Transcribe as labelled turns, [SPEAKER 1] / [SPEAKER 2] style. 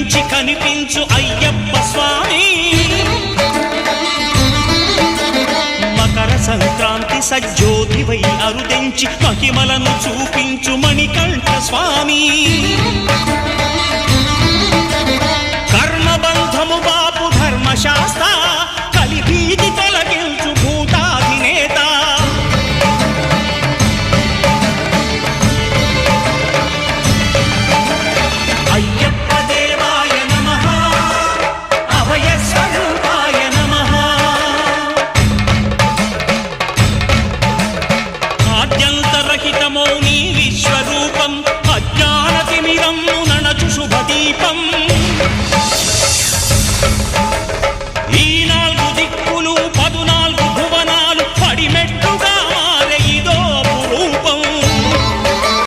[SPEAKER 1] కనిపించి కనిపించు అయ్యప్ప స్వామి మకర సంక్రాంతి సజ్జోతివై అరుదెంచి మహిమలను చూపించు మణికంఠ స్వామి కర్మబంధము బాపు ధర్మశాస్త్ర కలిభీతి తొలగించు భూతాధినేత అయ్యప్ప దేవాయ నమః అభయ స్వరూపాయ నమః ఆద్యంతరహితమో నీ విశ్వరూపం